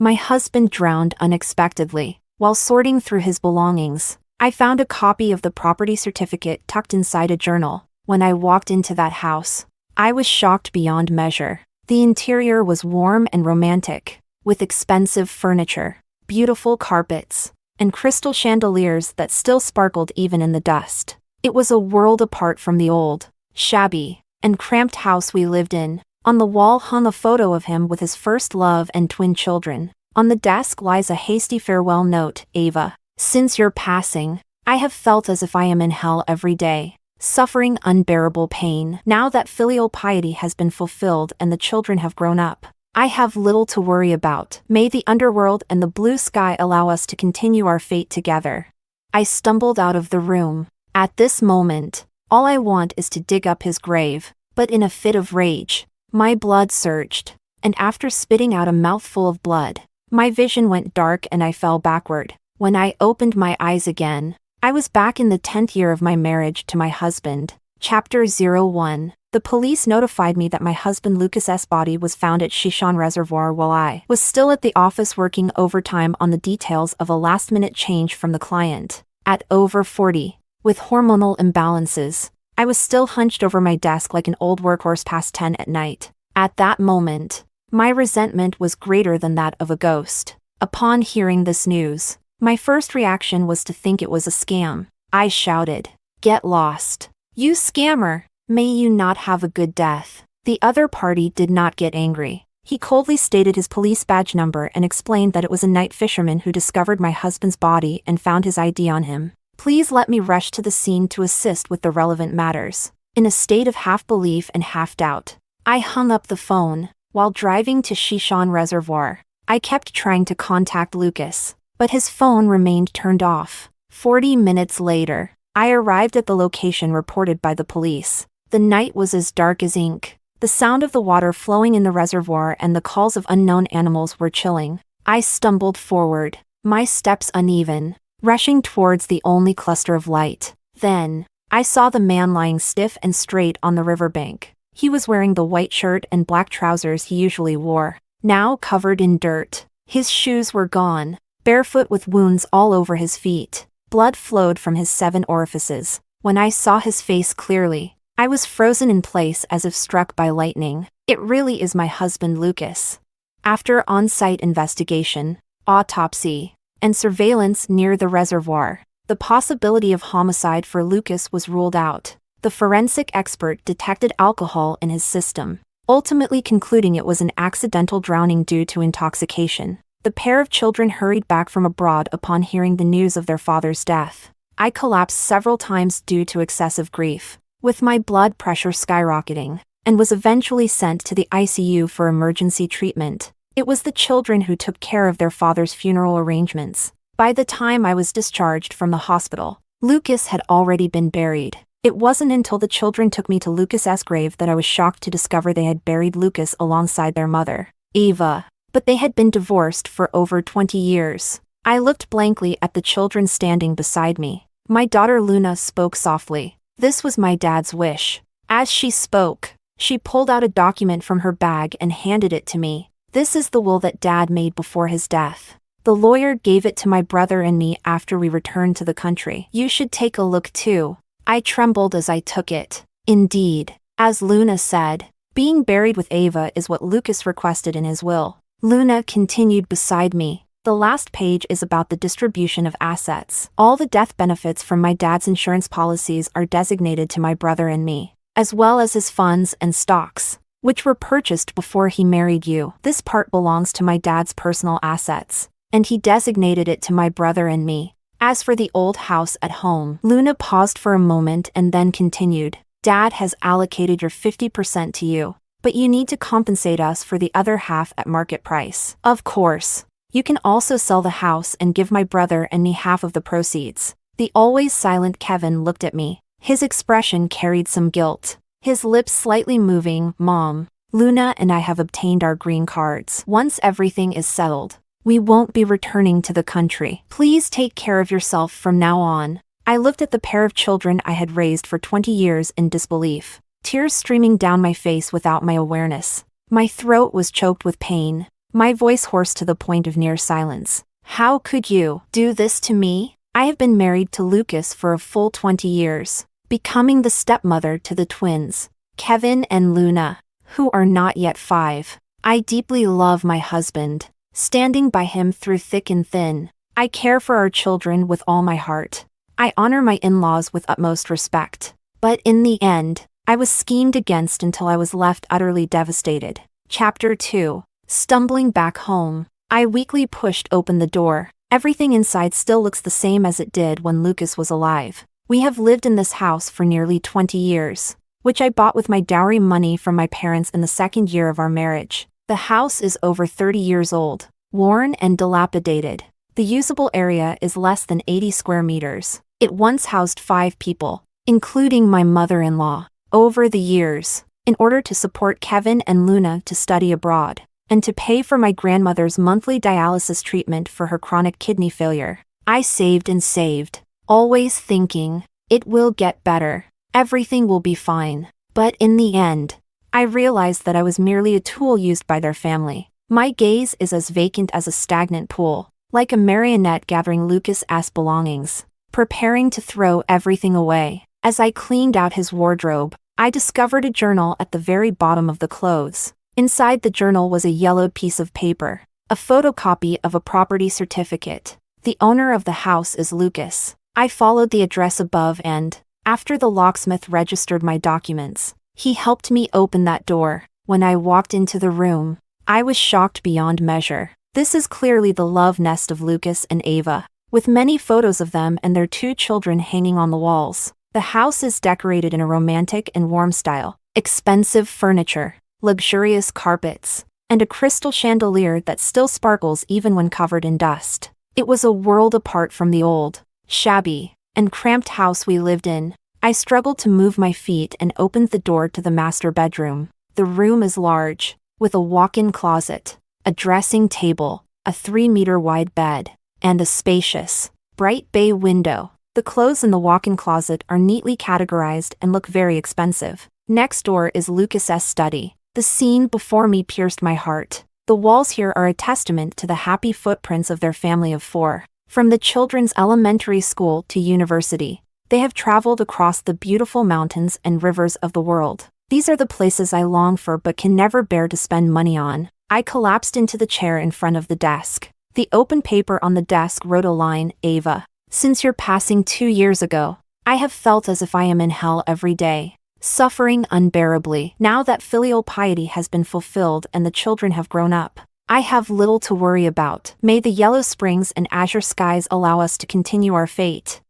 My husband drowned unexpectedly. While sorting through his belongings, I found a copy of the property certificate tucked inside a journal. When I walked into that house, I was shocked beyond measure. The interior was warm and romantic, with expensive furniture, beautiful carpets, and crystal chandeliers that still sparkled even in the dust. It was a world apart from the old, shabby, and cramped house we lived in. On the wall hung a photo of him with his first love and twin children. On the desk lies a hasty farewell note. Ava, since your passing, I have felt as if I am in hell every day, suffering unbearable pain. Now that filial piety has been fulfilled and the children have grown up, I have little to worry about. May the underworld and the blue sky allow us to continue our fate together. I stumbled out of the room. At this moment, all I want is to dig up his grave, but in a fit of rage, my blood surged, and after spitting out a mouthful of blood, my vision went dark and I fell backward. When I opened my eyes again, I was back in the 10th year of my marriage to my husband. Chapter 01. The police notified me that my husband Lucas's body was found at Shishon Reservoir while I was still at the office working overtime on the details of a last-minute change from the client. At over 40, with hormonal imbalances, I was still hunched over my desk like an old workhorse past 10 at night. At that moment, my resentment was greater than that of a ghost. Upon hearing this news, my first reaction was to think it was a scam. I shouted, "Get lost, you scammer! May you not have a good death." The other party did not get angry. He coldly stated his police badge number and explained that it was a night fisherman who discovered my husband's body and found his ID on him. Please let me rush to the scene to assist with the relevant matters. In a state of half-belief and half-doubt, I hung up the phone. While driving to Shishon Reservoir, I kept trying to contact Lucas, but his phone remained turned off. 40 minutes later, I arrived at the location reported by the police. The night was as dark as ink. The sound of the water flowing in the reservoir and the calls of unknown animals were chilling. I stumbled forward, my steps uneven, rushing towards the only cluster of light. Then, I saw the man lying stiff and straight on the riverbank. He was wearing the white shirt and black trousers he usually wore, now covered in dirt. His shoes were gone, barefoot with wounds all over his feet. Blood flowed from his 7 orifices. When I saw his face clearly, I was frozen in place as if struck by lightning. It really is my husband Lucas. After on-site investigation, autopsy, and surveillance near the reservoir, the possibility of homicide for Lucas was ruled out. The forensic expert detected alcohol in his system, ultimately concluding it was an accidental drowning due to intoxication. The pair of children hurried back from abroad upon hearing the news of their father's death. I collapsed several times due to excessive grief, with my blood pressure skyrocketing, and was eventually sent to the ICU for emergency treatment. It was the children who took care of their father's funeral arrangements. By the time I was discharged from the hospital, Lucas had already been buried. It wasn't until the children took me to Lucas's grave that I was shocked to discover they had buried Lucas alongside their mother, Eva. But they had been divorced for over 20 years. I looked blankly at the children standing beside me. My daughter Luna spoke softly. This was my dad's wish. As she spoke, she pulled out a document from her bag and handed it to me. This is the will that Dad made before his death. The lawyer gave it to my brother and me after we returned to the country. You should take a look too. I trembled as I took it. Indeed, as Luna said, being buried with Ava is what Lucas requested in his will. Luna continued beside me. The last page is about the distribution of assets. All the death benefits from my dad's insurance policies are designated to my brother and me, as well as his funds and stocks, which were purchased before he married you. This part belongs to my dad's personal assets, and he designated it to my brother and me. As for the old house at home, Luna paused for a moment and then continued. Dad has allocated your 50% to you, but you need to compensate us for the other half at market price. Of course, you can also sell the house and give my brother and me half of the proceeds. The always silent Kevin looked at me. His expression carried some guilt, his lips slightly moving. Mom, Luna and I have obtained our green cards. Once everything is settled, we won't be returning to the country. Please take care of yourself from now on. I looked at the pair of children I had raised for 20 years in disbelief, tears streaming down my face without my awareness. My throat was choked with pain. my voice hoarse to the point of near silence. How could you do this to me? I have been married to Lucas for a full 20 years, becoming the stepmother to the twins, Kevin and Luna, who are not yet 5. I deeply love my husband, standing by him through thick and thin. I care for our children with all my heart. I honor my in-laws with utmost respect. But in the end, I was schemed against until I was left utterly devastated. Chapter 2. Stumbling back home. I weakly pushed open the door. Everything inside still looks the same as it did when Lucas was alive. We have lived in this house for nearly 20 years, which I bought with my dowry money from my parents in the second year of our marriage. The house is over 30 years old, worn and dilapidated. The usable area is less than 80 square meters. It once housed 5 people, including my mother-in-law. Over the years, in order to support Kevin and Luna to study abroad, and to pay for my grandmother's monthly dialysis treatment for her chronic kidney failure, I saved and saved, always thinking, it will get better, everything will be fine. But in the end, I realized that I was merely a tool used by their family. My gaze is as vacant as a stagnant pool, like a marionette gathering Lucas' belongings, preparing to throw everything away. As I cleaned out his wardrobe, I discovered a journal at the very bottom of the clothes. Inside the journal was a yellowed piece of paper, a photocopy of a property certificate. The owner of the house is Lucas. I followed the address above and, after the locksmith registered my documents, he helped me open that door. When I walked into the room, I was shocked beyond measure. This is clearly the love nest of Lucas and Ava, with many photos of them and their 2 children hanging on the walls. The house is decorated in a romantic and warm style. Expensive furniture, luxurious carpets, and a crystal chandelier that still sparkles even when covered in dust. It was a world apart from the old, shabby, and cramped house we lived in. I struggled to move my feet and opened the door to the master bedroom. The room is large, with a walk-in closet, a dressing table, a 3-meter-wide bed, and a spacious, bright bay window. The clothes in the walk-in closet are neatly categorized and look very expensive. Next door is Lucas's study. The scene before me pierced my heart. The walls here are a testament to the happy footprints of their family of 4. From the children's elementary school to university, they have traveled across the beautiful mountains and rivers of the world. These are the places I long for but can never bear to spend money on. I collapsed into the chair in front of the desk. The open paper on the desk wrote a line, Ava, since your passing 2 years ago, I have felt as if I am in hell every day, suffering unbearably. Now that filial piety has been fulfilled and the children have grown up, I have little to worry about. May the yellow springs and azure skies allow us to continue our fate.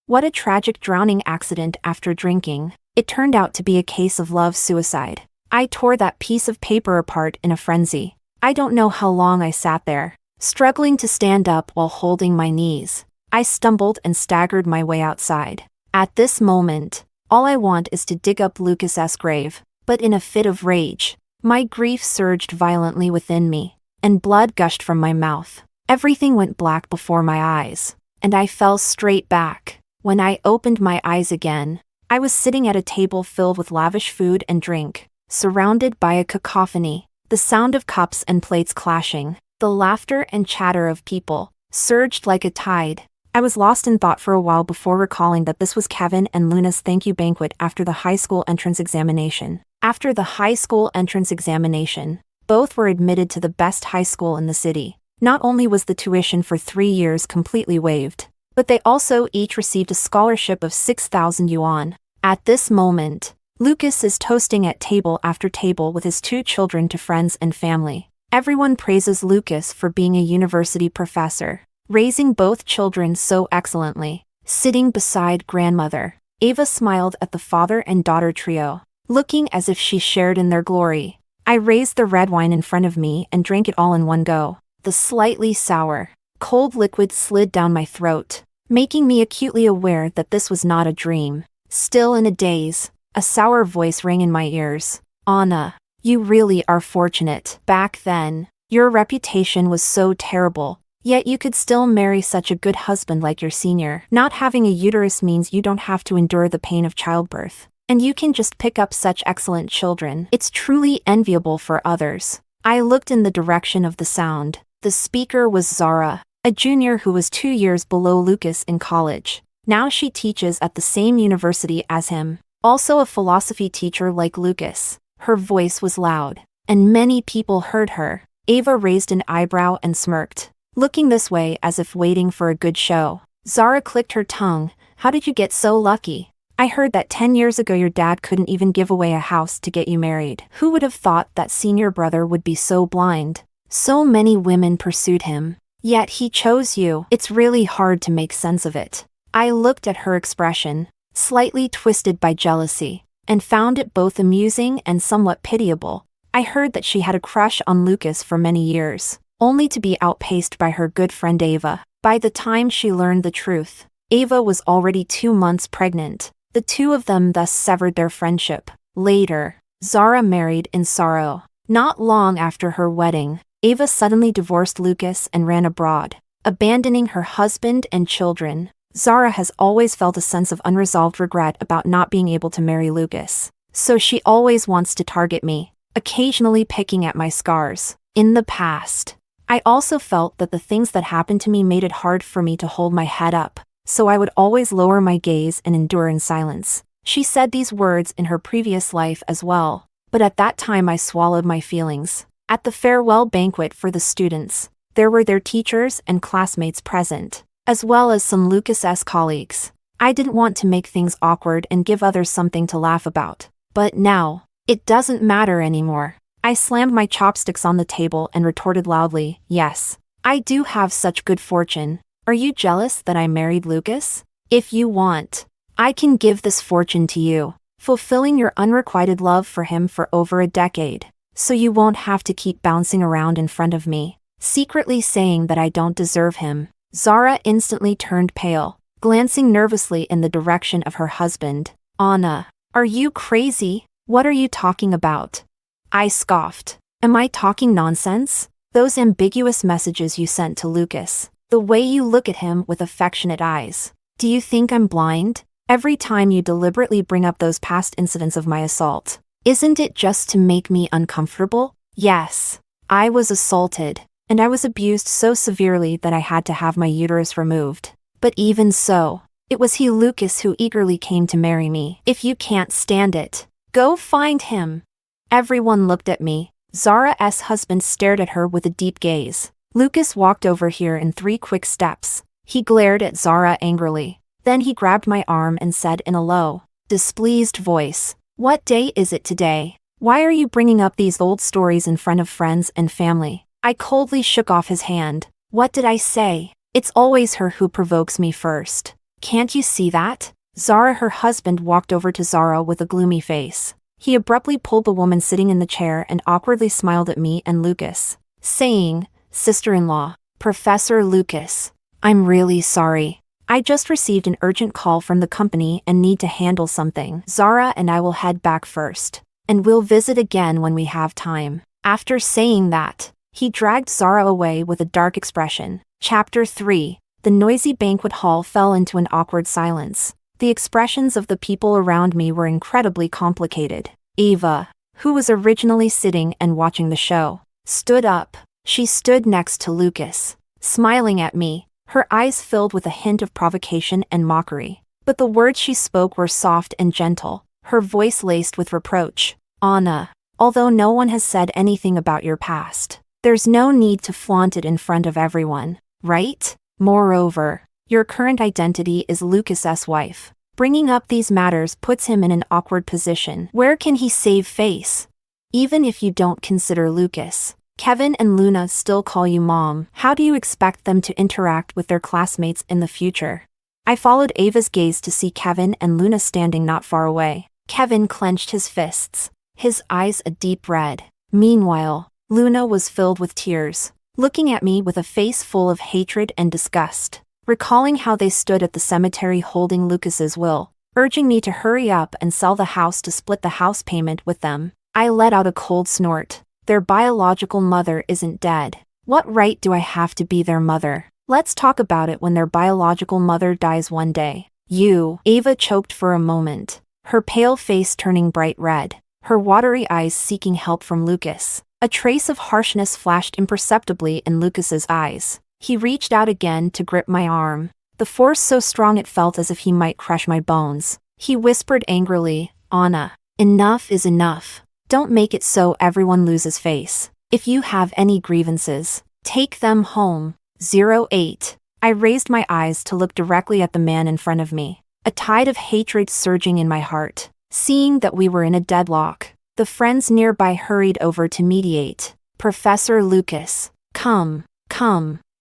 What a tragic drowning accident after drinking. It turned out to be a case of love suicide. I tore that piece of paper apart in a frenzy. I don't know how long I sat there, struggling to stand up while holding my knees. I stumbled and staggered my way outside. At this moment, all I want is to dig up Lucas's grave. But in a fit of rage, my grief surged violently within me, and blood gushed from my mouth. Everything went black before my eyes, and I fell straight back. When I opened my eyes again, I was sitting at a table filled with lavish food and drink, surrounded by a cacophony, the sound of cups and plates clashing. The laughter and chatter of people surged like a tide. I was lost in thought for a while before recalling that this was Kevin and Luna's thank you banquet after the high school entrance examination. After the high school entrance examination, both were admitted to the best high school in the city. Not only was the tuition for 3 years completely waived, but they also each received a scholarship of 6,000 yuan. At this moment, Lucas is toasting at table after table with his 2 children to friends and family. Everyone praises Lucas for being a university professor, raising both children so excellently. Sitting beside grandmother, Ava smiled at the father and daughter trio, looking as if she shared in their glory. I raised the red wine in front of me and drank it all in one go. The slightly sour, cold liquid slid down my throat, making me acutely aware that this was not a dream. Still in a daze, a sour voice rang in my ears. Anna, you really are fortunate. Back then, your reputation was so terrible, yet you could still marry such a good husband like your senior. Not having a uterus means you don't have to endure the pain of childbirth, and you can just pick up such excellent children. It's truly enviable for others. I looked in the direction of the sound. The speaker was Zara, a junior who was 2 years below Lucas in college. Now she teaches at the same university as him. Also a philosophy teacher like Lucas. Her voice was loud, and many people heard her. Ava raised an eyebrow and smirked, looking this way as if waiting for a good show. Zara clicked her tongue. How did you get so lucky? I heard that 10 years ago your dad couldn't even give away a house to get you married. Who would have thought that senior brother would be so blind? So many women pursued him. Yet he chose you. It's really hard to make sense of it. I looked at her expression, slightly twisted by jealousy, and found it both amusing and somewhat pitiable. I heard that she had a crush on Lucas for many years, only to be outpaced by her good friend Ava. By the time she learned the truth, Ava was already 2 months pregnant. The two of them thus severed their friendship. Later, Zara married in sorrow. Not long after her wedding, Ava suddenly divorced Lucas and ran abroad, abandoning her husband and children. Zara has always felt a sense of unresolved regret about not being able to marry Lucas, so she always wants to target me, occasionally picking at my scars. In the past, I also felt that the things that happened to me made it hard for me to hold my head up, so I would always lower my gaze and endure in silence. She said these words in her previous life as well, but at that time I swallowed my feelings. At the farewell banquet for the students, there were their teachers and classmates present, as well as some Lucas' colleagues. I didn't want to make things awkward and give others something to laugh about. But now, it doesn't matter anymore. I slammed my chopsticks on the table and retorted loudly, yes, I do have such good fortune. Are you jealous that I married Lucas? If you want, I can give this fortune to you, fulfilling your unrequited love for him for over a decade, so you won't have to keep bouncing around in front of me, secretly saying that I don't deserve him. Zara instantly turned pale, glancing nervously in the direction of her husband. Anna, are you crazy? What are you talking about? I scoffed. Am I talking nonsense? Those ambiguous messages you sent to Lucas, the way you look at him with affectionate eyes. Do you think I'm blind? Every time you deliberately bring up those past incidents of my assault, isn't it just to make me uncomfortable? Yes, I was assaulted, and I was abused so severely that I had to have my uterus removed. But even so, it was he Lucas who eagerly came to marry me. If you can't stand it, go find him. Everyone looked at me. Zara's husband stared at her with a deep gaze. Lucas walked over here in 3 quick steps. He glared at Zara angrily. Then he grabbed my arm and said in a low, displeased voice, "What day is it today? Why are you bringing up these old stories in front of friends and family?" I coldly shook off his hand. What did I say? It's always her who provokes me first. Can't you see that? Zara, her husband, walked over to Zara with a gloomy face. He abruptly pulled the woman sitting in the chair and awkwardly smiled at me and Lucas, saying, "Sister-in-law, Professor Lucas, I'm really sorry. I just received an urgent call from the company and need to handle something. Zara and I will head back first, and we'll visit again when we have time." After saying that, he dragged Zara away with a dark expression. Chapter 3. The noisy banquet hall fell into an awkward silence. The expressions of the people around me were incredibly complicated. Ava, who was originally sitting and watching the show, stood up. She stood next to Lucas, smiling at me, her eyes filled with a hint of provocation and mockery. But the words she spoke were soft and gentle, her voice laced with reproach. Anna, although no one has said anything about your past, there's no need to flaunt it in front of everyone, right? Moreover, your current identity is Lucas's wife. Bringing up these matters puts him in an awkward position. Where can he save face? Even if you don't consider Lucas, Kevin and Luna still call you mom. How do you expect them to interact with their classmates in the future? I followed Ava's gaze to see Kevin and Luna standing not far away. Kevin clenched his fists, his eyes a deep red. Meanwhile, Luna was filled with tears, looking at me with a face full of hatred and disgust, recalling how they stood at the cemetery holding Lucas's will, urging me to hurry up and sell the house to split the house payment with them. I let out a cold snort. Their biological mother isn't dead. What right do I have to be their mother? Let's talk about it when their biological mother dies one day. Ava choked for a moment, her pale face turning bright red, her watery eyes seeking help from Lucas. A trace of harshness flashed imperceptibly in Lucas's eyes. He reached out again to grip my arm, the force so strong it felt as if he might crush my bones. He whispered angrily, "Anna, enough is enough. Don't make it so everyone loses face. If you have any grievances, take them home." 08. I raised my eyes to look directly at the man in front of me, a tide of hatred surging in my heart. Seeing that we were in a deadlock, the friends nearby hurried over to mediate. "Professor Lucas, come.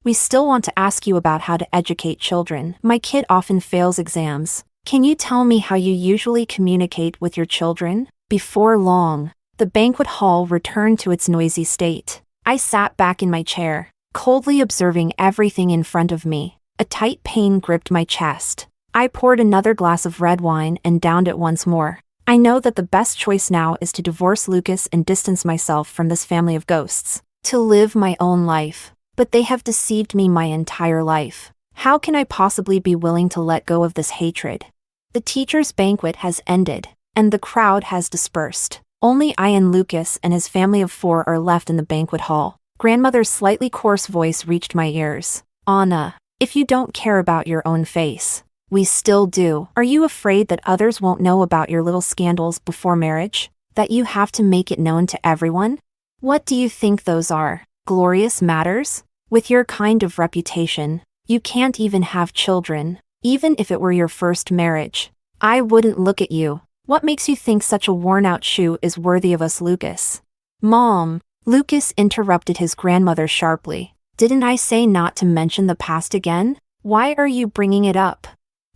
We still want to ask you about how to educate children. My kid often fails exams. Can you tell me how you usually communicate with your children?" Before long, the banquet hall returned to its noisy state. I sat back in my chair, coldly observing everything in front of me. A tight pain gripped my chest. I poured another glass of red wine and downed it once more. I know that the best choice now is to divorce Lucas and distance myself from this family of ghosts, to live my own life. But they have deceived me my entire life. How can I possibly be willing to let go of this hatred? The teacher's banquet has ended, and the crowd has dispersed. Only I and Lucas and his family of 4 are left in the banquet hall. Grandmother's slightly coarse voice reached my ears. "Anna, if you don't care about your own face, we still do. Are you afraid that others won't know about your little scandals before marriage? That you have to make it known to everyone? What do you think those are? Glorious matters? With your kind of reputation, you can't even have children, even if it were your first marriage. I wouldn't look at you. What makes you think such a worn-out shoe is worthy of us, Lucas?" "Mom," Lucas interrupted his grandmother sharply. "Didn't I say not to mention the past again? Why are you bringing it up?"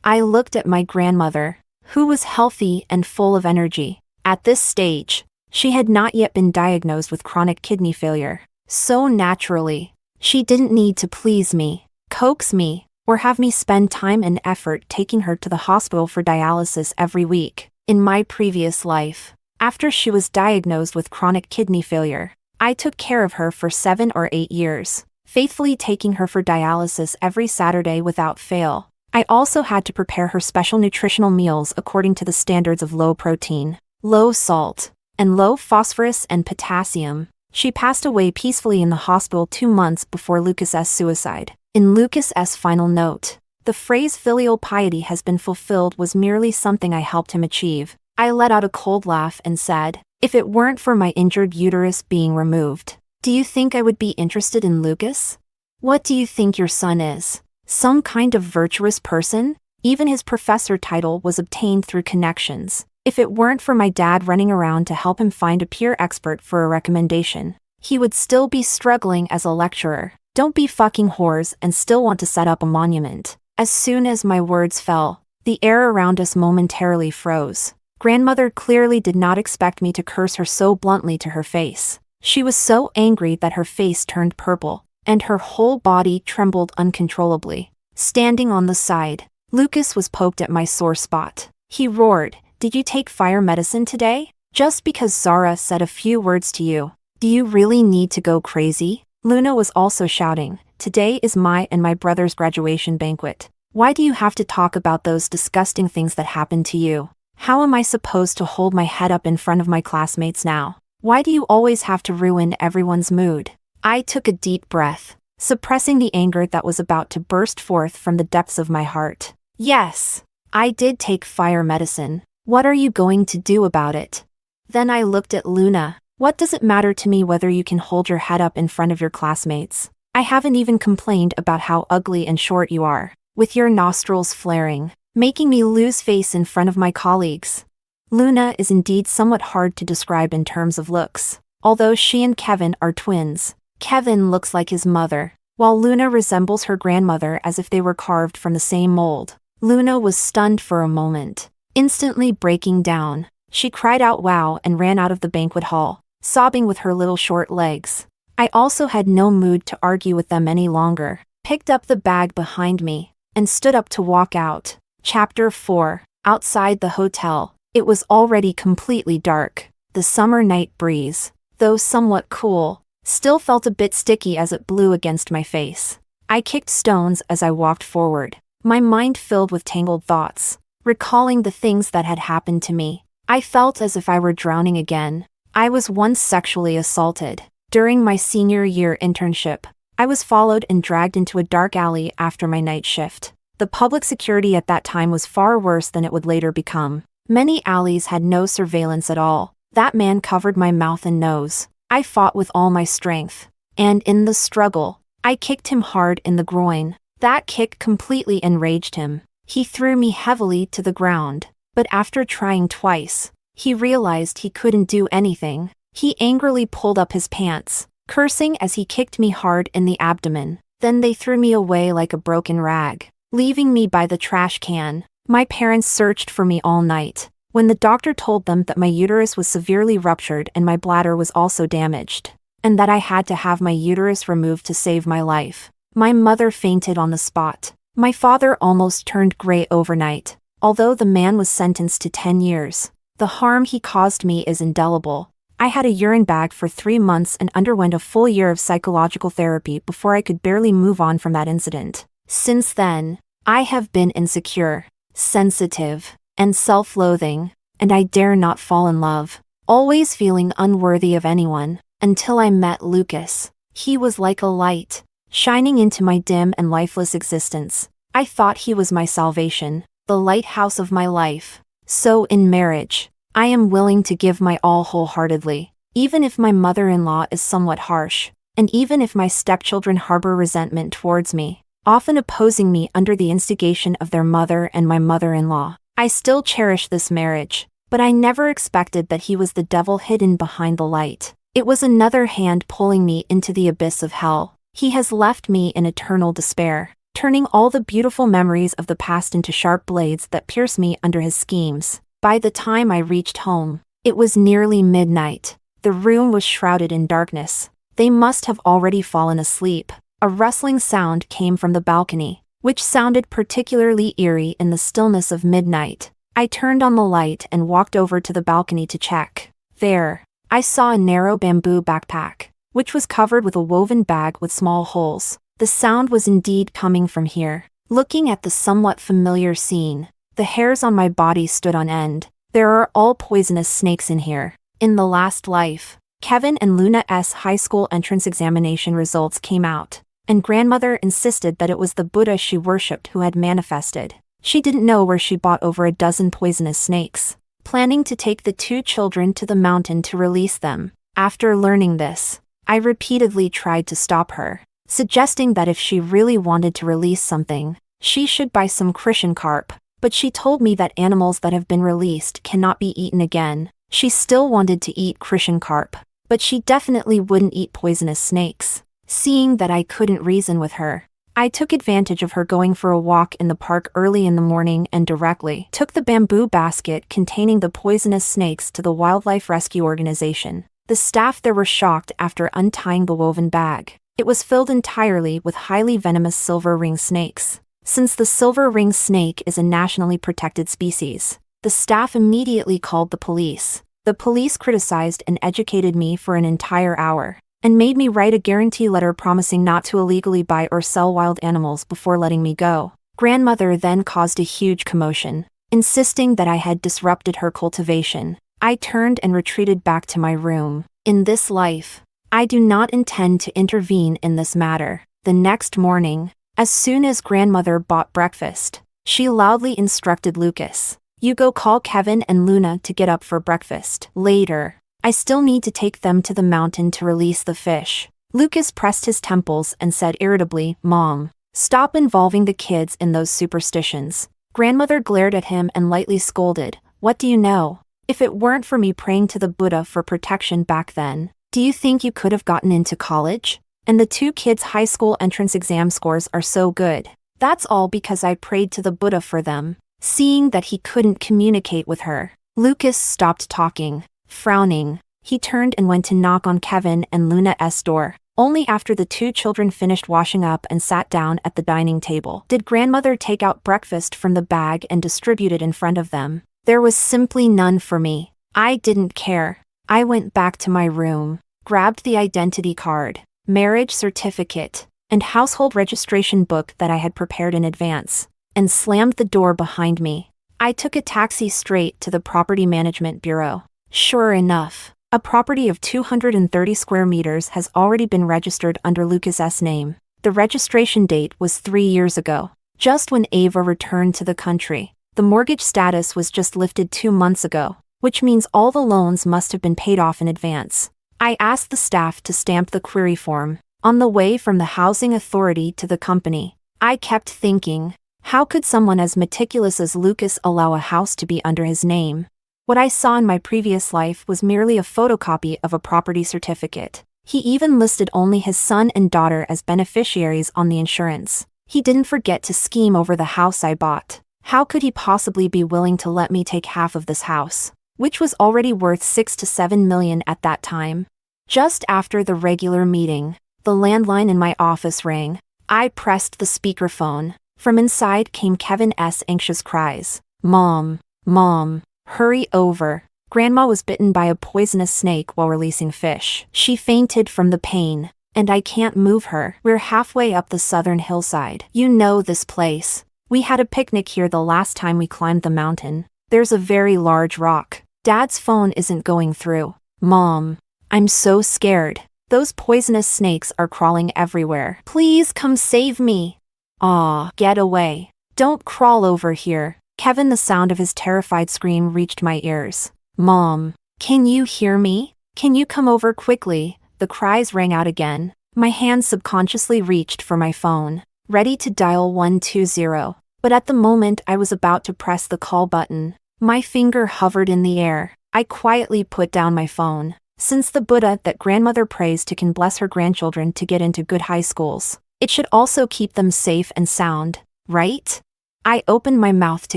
I looked at my grandmother, who was healthy and full of energy. At this stage, she had not yet been diagnosed with chronic kidney failure. So naturally, she didn't need to please me, coax me, or have me spend time and effort taking her to the hospital for dialysis every week. In my previous life, after she was diagnosed with chronic kidney failure, I took care of her for 7 or 8 years, faithfully taking her for dialysis every Saturday without fail. I also had to prepare her special nutritional meals according to the standards of low protein, low salt, and low phosphorus and potassium. She passed away peacefully in the hospital 2 months before Lucas's suicide. In Lucas's final note, the phrase "filial piety has been fulfilled" was merely something I helped him achieve. I let out a cold laugh and said, "If it weren't for my injured uterus being removed, do you think I would be interested in Lucas? What do you think your son is? Some kind of virtuous person?" Even his professor title was obtained through connections. If it weren't for my dad running around to help him find a peer expert for a recommendation, he would still be struggling as a lecturer. Don't be fucking whores and still want to set up a monument. As soon as my words fell, the air around us momentarily froze. Grandmother clearly did not expect me to curse her so bluntly to her face. She was so angry that her face turned purple, and her whole body trembled uncontrollably. Standing on the side, Lucas was poked at my sore spot. He roared, "Did you take fire medicine today? Just because Zara said a few words to you, do you really need to go crazy?" Luna was also shouting, "Today is my and my brother's graduation banquet. Why do you have to talk about those disgusting things that happened to you? How am I supposed to hold my head up in front of my classmates now? Why do you always have to ruin everyone's mood?" I took a deep breath, suppressing the anger that was about to burst forth from the depths of my heart. "Yes, I did take fire medicine. What are you going to do about it?" Then I looked at Luna. "What does it matter to me whether you can hold your head up in front of your classmates? I haven't even complained about how ugly and short you are, with your nostrils flaring, making me lose face in front of my colleagues." Luna is indeed somewhat hard to describe in terms of looks. Although she and Kevin are twins, Kevin looks like his mother, while Luna resembles her grandmother as if they were carved from the same mold. Luna was stunned for a moment, instantly breaking down. She cried out "wow" and ran out of the banquet hall, sobbing with her little short legs. I also had no mood to argue with them any longer, picked up the bag behind me, and stood up to walk out. Chapter 4. Outside the hotel, it was already completely dark. The summer night breeze, though somewhat cool, still felt a bit sticky as it blew against my face. I kicked stones as I walked forward, my mind filled with tangled thoughts, recalling the things that had happened to me. I felt as if I were drowning again. I was once sexually assaulted, During my senior year internship, I was followed and dragged into a dark alley after my night shift. The public security at that time was far worse than it would later become. Many alleys had no surveillance at all. That man covered my mouth and nose. I fought with all my strength. And in the struggle, I kicked him hard in the groin. That kick completely enraged him. He threw me heavily to the ground. But after trying twice, he realized he couldn't do anything. He angrily pulled up his pants, cursing as he kicked me hard in the abdomen. Then they threw me away like a broken rag, leaving me by the trash can. My parents searched for me all night. When the doctor told them that my uterus was severely ruptured and my bladder was also damaged, and that I had to have my uterus removed to save my life, my mother fainted on the spot. My father almost turned gray overnight. Although the man was sentenced to 10 years, the harm he caused me is indelible. I had a urine bag for 3 months and underwent a full year of psychological therapy before I could barely move on from that incident. Since then, I have been insecure, sensitive, and self-loathing, and I dare not fall in love, always feeling unworthy of anyone, until I met Lucas. He was like a light, shining into my dim and lifeless existence. I thought he was my salvation, the lighthouse of my life. So in marriage, I am willing to give my all wholeheartedly, even if my mother-in-law is somewhat harsh, and even if my stepchildren harbor resentment towards me, often opposing me under the instigation of their mother and my mother-in-law. I still cherish this marriage, but I never expected that he was the devil hidden behind the light. It was another hand pulling me into the abyss of hell. He has left me in eternal despair, turning all the beautiful memories of the past into sharp blades that pierce me under his schemes. By the time I reached home, it was nearly midnight. The room was shrouded in darkness. They must have already fallen asleep. A rustling sound came from the balcony, which sounded particularly eerie in the stillness of midnight. I turned on the light and walked over to the balcony to check. There, I saw a narrow bamboo backpack, which was covered with a woven bag with small holes. The sound was indeed coming from here. Looking at the somewhat familiar scene, the hairs on my body stood on end. There are all poisonous snakes in here. In the last life, Kevin and Luna's high school entrance examination results came out, and grandmother insisted that it was the Buddha she worshipped who had manifested. She didn't know where she bought over a dozen poisonous snakes, planning to take the 2 children to the mountain to release them. After learning this, I repeatedly tried to stop her, suggesting that if she really wanted to release something, she should buy some Christian carp, but she told me that animals that have been released cannot be eaten again. She still wanted to eat Christian carp, but she definitely wouldn't eat poisonous snakes. Seeing that I couldn't reason with her, I took advantage of her going for a walk in the park early in the morning and directly took the bamboo basket containing the poisonous snakes to the wildlife rescue organization. The staff there were shocked after untying the woven bag. It was filled entirely with highly venomous silver ring snakes. Since the silver ring snake is a nationally protected species, the staff immediately called the police. The police criticized and educated me for an entire hour, and made me write a guarantee letter promising not to illegally buy or sell wild animals before letting me go. Grandmother then caused a huge commotion, insisting that I had disrupted her cultivation. I turned and retreated back to my room. In this life, I do not intend to intervene in this matter. The next morning, as soon as grandmother bought breakfast, she loudly instructed Lucas, "You go call Kevin and Luna to get up for breakfast." Later, I still need to take them to the mountain to release the fish. Lucas pressed his temples and said irritably, "Mom, stop involving the kids in those superstitions." Grandmother glared at him and lightly scolded, "What do you know? If it weren't for me praying to the Buddha for protection back then, do you think you could have gotten into college? And the 2 kids' high school entrance exam scores are so good. That's all because I prayed to the Buddha for them." Seeing that he couldn't communicate with her, Lucas stopped talking. Frowning, he turned and went to knock on Kevin and Luna's door. Only after the 2 children finished washing up and sat down at the dining table did grandmother take out breakfast from the bag and distribute it in front of them. There was simply none for me. I didn't care. I went back to my room, grabbed the identity card, marriage certificate, and household registration book that I had prepared in advance, and slammed the door behind me. I took a taxi straight to the Property Management Bureau. Sure enough, A property of 230 square meters has already been registered under Lucas's name. The registration date was 3 years ago, just when Ava returned to the country. The mortgage status was just lifted 2 months ago, which means all the loans must have been paid off in advance. I asked the staff to stamp the query form. On the way from the housing authority to the company, I kept thinking, how could someone as meticulous as Lucas allow a house to be under his name? What I saw in my previous life was merely a photocopy of a property certificate. He even listed only his son and daughter as beneficiaries on the insurance. He didn't forget to scheme over the house I bought. How could he possibly be willing to let me take half of this house, which was already worth 6 to 7 million at that time? Just after the regular meeting, the landline in my office rang. I pressed the speakerphone. From inside came Kevin's anxious cries. Mom, Mom, hurry over. Grandma was bitten by a poisonous snake while releasing fish. She fainted from the pain, and I can't move her. We're halfway up the southern hillside. You know this place. We had a picnic here the last time we climbed the mountain. There's a very large rock. Dad's phone isn't going through. Mom, I'm so scared. Those poisonous snakes are crawling everywhere. Please come save me. Aw, get away. Don't crawl over here. Kevin, the sound of his terrified scream reached my ears. Mom, can you hear me? Can you come over quickly? The cries rang out again. My hand subconsciously reached for my phone, ready to dial 120. But at the moment I was about to press the call button, my finger hovered in the air. I quietly put down my phone. Since the Buddha that grandmother prays to can bless her grandchildren to get into good high schools, it should also keep them safe and sound, right? I opened my mouth to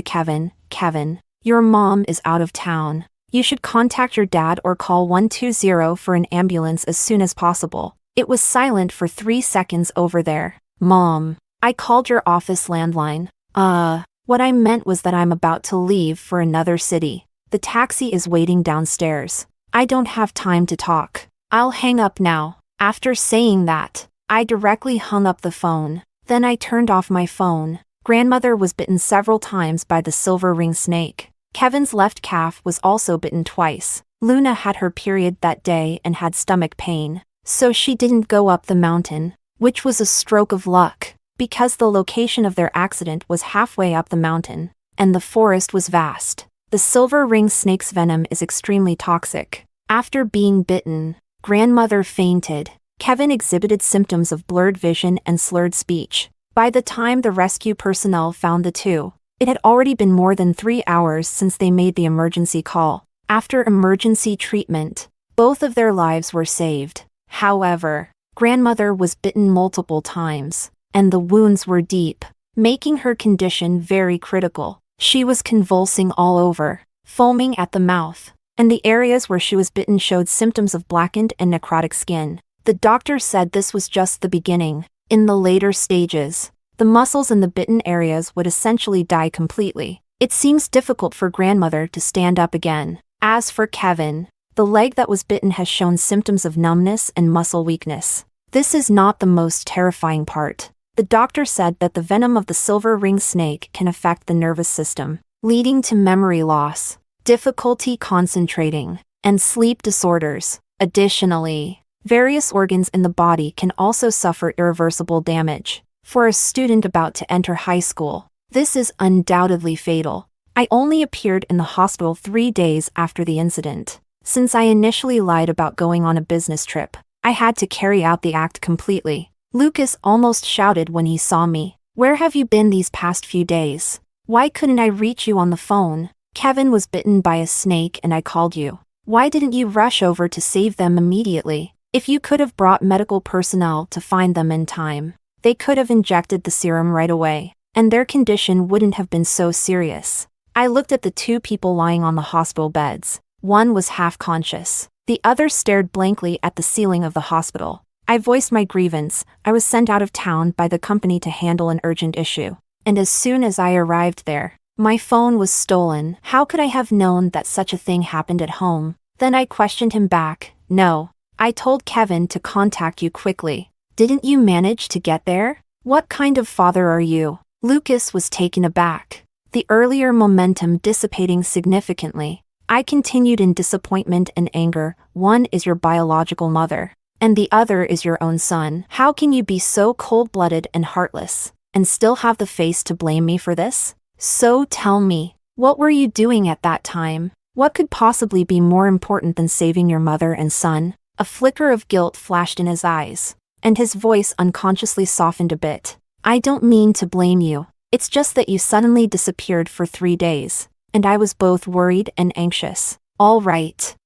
Kevin. Kevin, your mom is out of town. You should contact your dad or call 120 for an ambulance as soon as possible. It was silent for 3 seconds over there. Mom, I called your office landline. What I meant was that I'm about to leave for another city. The taxi is waiting downstairs. I don't have time to talk. I'll hang up now. After saying that, I directly hung up the phone. Then I turned off my phone. Grandmother was bitten several times by the silver ring snake. Kevin's left calf was also bitten twice. Luna had her period that day and had stomach pain, so she didn't go up the mountain, which was a stroke of luck, because the location of their accident was halfway up the mountain, and the forest was vast. The silver ring snake's venom is extremely toxic. After being bitten, grandmother fainted. Kevin exhibited symptoms of blurred vision and slurred speech. By the time the rescue personnel found the two, it had already been more than 3 hours since they made the emergency call. After emergency treatment, both of their lives were saved. However, grandmother was bitten multiple times, and the wounds were deep, making her condition very critical. She was convulsing all over, foaming at the mouth, and the areas where she was bitten showed symptoms of blackened and necrotic skin. The doctor said this was just the beginning. In the later stages, the muscles in the bitten areas would essentially die completely. It seems difficult for grandmother to stand up again. As for Kevin, the leg that was bitten has shown symptoms of numbness and muscle weakness. This is not the most terrifying part. The doctor said that the venom of the silver ring snake can affect the nervous system, leading to memory loss, difficulty concentrating, and sleep disorders. Additionally, various organs in the body can also suffer irreversible damage. For a student about to enter high school, this is undoubtedly fatal. I only appeared in the hospital 3 days after the incident. Since I initially lied about going on a business trip, I had to carry out the act completely. Lucas almost shouted when he saw me. Where have you been these past few days? Why couldn't I reach you on the phone? Kevin was bitten by a snake and I called you. Why didn't you rush over to save them immediately? If you could have brought medical personnel to find them in time, they could have injected the serum right away, and their condition wouldn't have been so serious. I looked at the 2 people lying on the hospital beds. One was half conscious. The other stared blankly at the ceiling of the hospital. I voiced my grievance. I was sent out of town by the company to handle an urgent issue. And as soon as I arrived there, my phone was stolen. How could I have known that such a thing happened at home? Then I questioned him back. No. I told Kevin to contact you quickly. Didn't you manage to get there? What kind of father are you? Lucas was taken aback, the earlier momentum dissipating significantly. I continued in disappointment and anger. One is your biological mother, and the other is your own son. How can you be so cold-blooded and heartless, and still have the face to blame me for this? So tell me, what were you doing at that time? What could possibly be more important than saving your mother and son? A flicker of guilt flashed in his eyes, and his voice unconsciously softened a bit. I don't mean to blame you. It's just that you suddenly disappeared for 3 days, and I was both worried and anxious. All right.